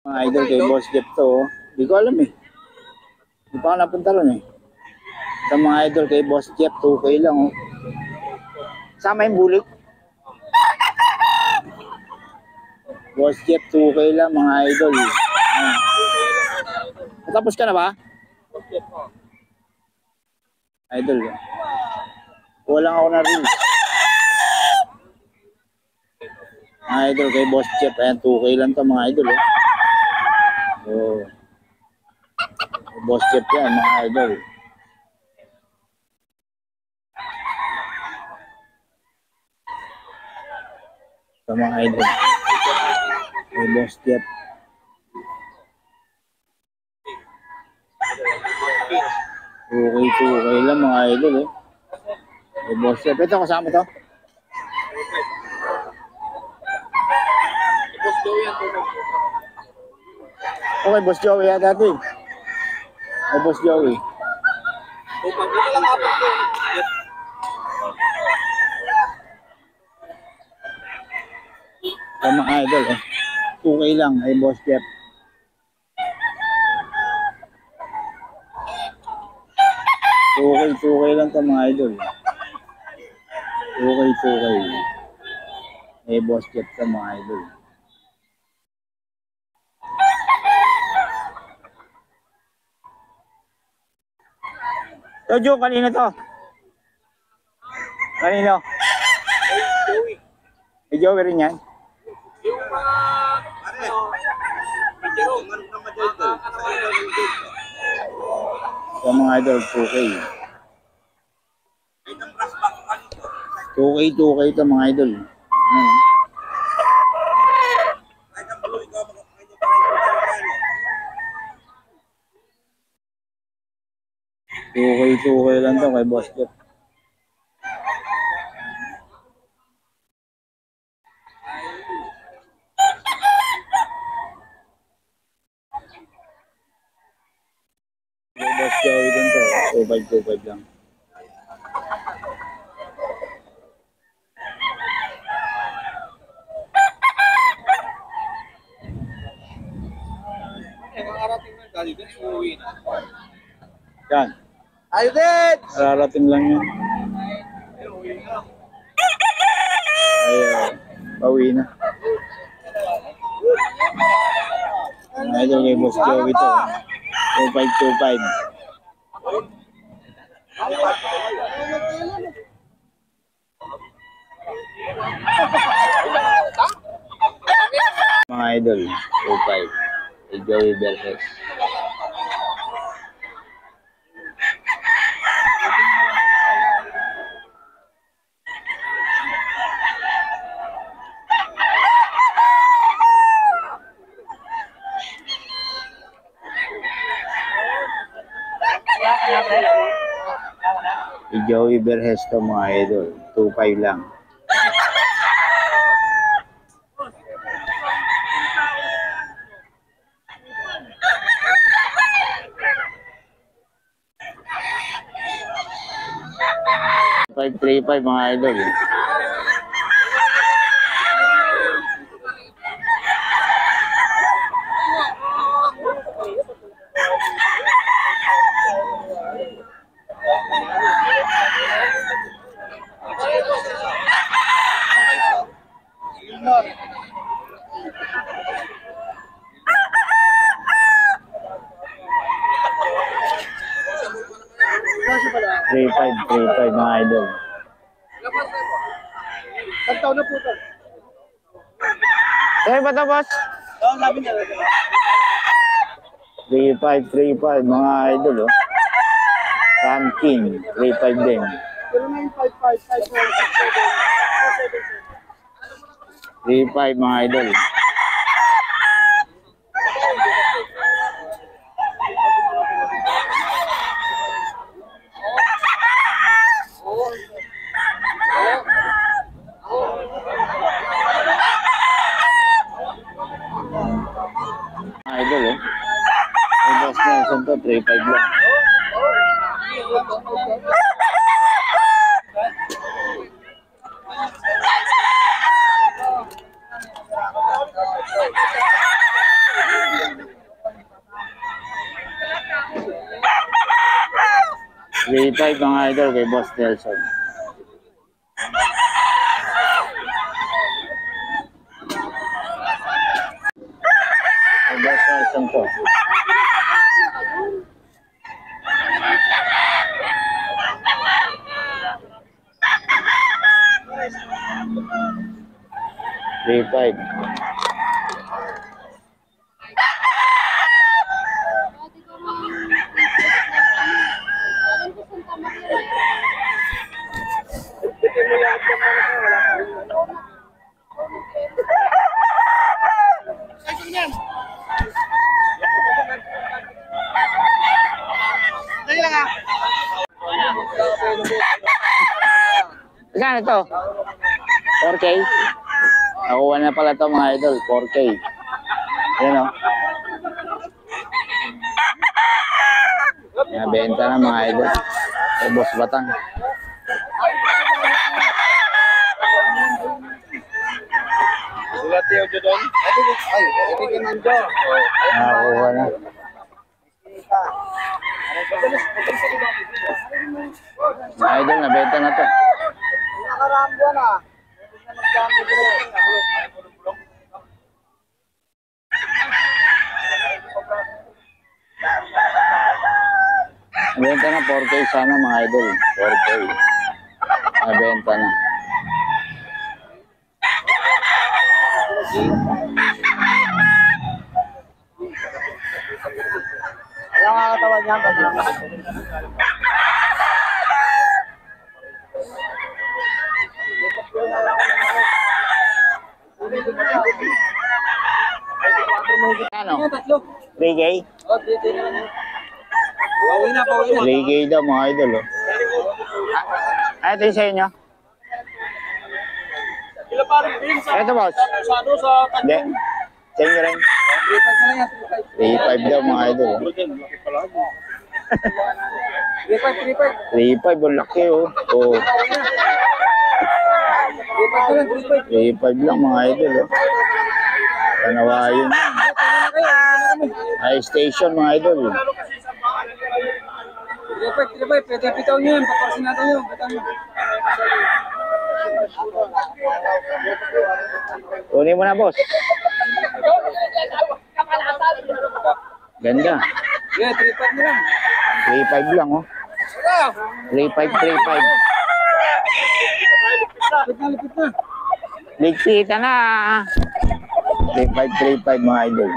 Mga idol kay Boss Jeff to, oh. Hindi ko alam eh. Hindi pa ako napunta ron eh. Sa mga idol kay Boss Jeff, 2K lang oh. Sama yung bulik. Boss Jeff, 2K lang mga idol. Natapos ka na ba? Idol. Walang ako na rin. Mga idol kay Boss Jeff, ayan 2K lang to mga idol. Oh. Boss Jeff yan mga idol. Sa mga idol. Kay Boss Jeff. Okay lang mga idol eh. Kay Boss Jeff. Ito kasama to. Okay, Boss Joey yan dati. Ay, Boss Joey. Sa mga idol eh. 2K lang ay Boss Jeff. Okay lang to mga idol. 2K. Ay Boss Jeff sa mga idol. Jojo, kanina to? Kanino? May Joey rin yan? Sa mga idol, 2K. 2K ito mga idol. Ayan. 2K lang to kay Boss Jeff. Boss Joey din to. 2.5 lang. Yan. Ayun din! Ararating lang yan. Ayun. Pauwi na. Mga idol kay Boss Joey to. 2.5. Mga idol, 2.5. Kay Joey Berhes. Si Joey Berhes to mga idol, 2.5 lang. $5.35 mga idol. $3.5 mga idol. Tantaw na po ito. Kaya ba ito, boss? Oo, sabi niya. 3.5 mga idol, oh. Ram King, 3.5 din. 3.5 mga idol. Idol, oh. May boss na isang to, 3.5 lang. 3.5 mga idol kay Boss Nelson. Kay Boss Nelson to. Three-five. Magkano to? 4K? Nakuha na pala to mga idol, 4K. Yan o. Nabenta na mga idol. Kay Boss Batang. Sulat yung doon. Ay, ibigin ng Diyo. Nakuha na. Mga idol, nabenta na to. Nakarambo na. Nabenta na 4K sana mga idol. 4K. Nabenta na. Alam nga katawan niya. Ano? 3K? Oh, dito na lang. Pauwi na, pauwi na. 3K daw mga idol. Oh. Ah, ito yung sa inyo? Kila parang din sa Ito boss. ano sa Hindi. Sa inyo rin. 3.5 na yan. 3.5 daw mga idol. Oh. 3.5. 3.5, ang laki oh. Oh. 3.5 lang mga idol oh. Kanawayon yan. High station mga idol. 3.5. Pwede pitaw nyo yan. Papasin natin yun. Pitaw nyo. Kunin mo na boss. Ganda. Yeah, 3.5 na lang. 3.5 lang oh. 3.5, 3.5. Lipit na. Ligpita na. 3.5, 3.5 mga idol.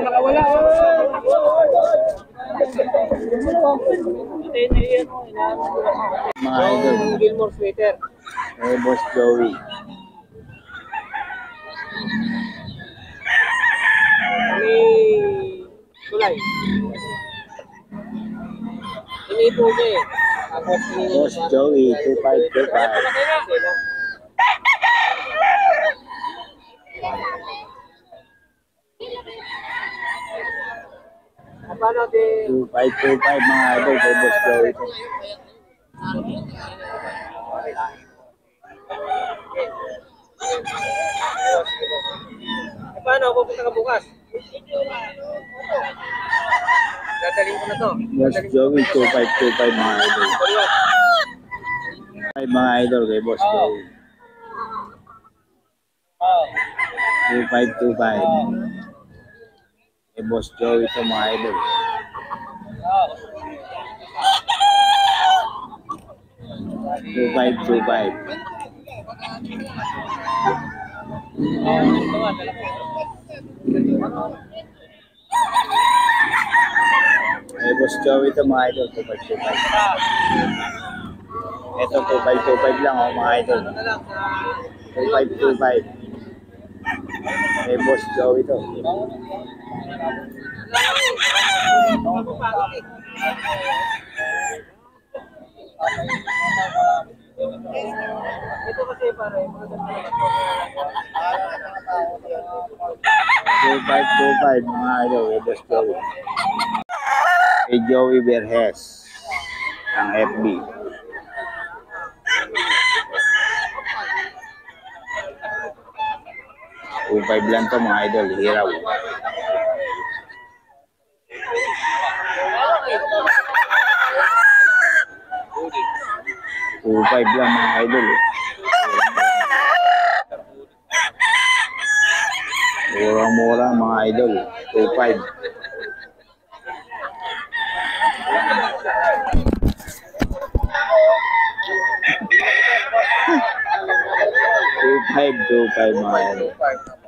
Nakawala. Mga idol. Gilmore sweater. Eh, Boss Joey. Kami kulay. Ini po niya eh. Tapos Boss Joey, 2525. Paano din? 2525 mga idol kay Boss Joey. Paano? Pupunta ka bukas? Dadaling ko na to. Boss Joey, 2525 mga idol. Ay, mga idol kay Boss Joey. 2525. Kay Boss Joey ito mga idol. Two five. Kay Boss Joey ito mga idol, 2525. Ito 2525 lang oh mga idol. 2525. May Boss Joey ito. Ito kasi pare, maganda. 2525 mga idol, may Boss Joey. Kay Joey Verhes ng FB. Kung 5 lang to mga idol, hiraw. 2.5 lang mga idol. Murang-mura mga idol. 2.5. 2.5 mga idol.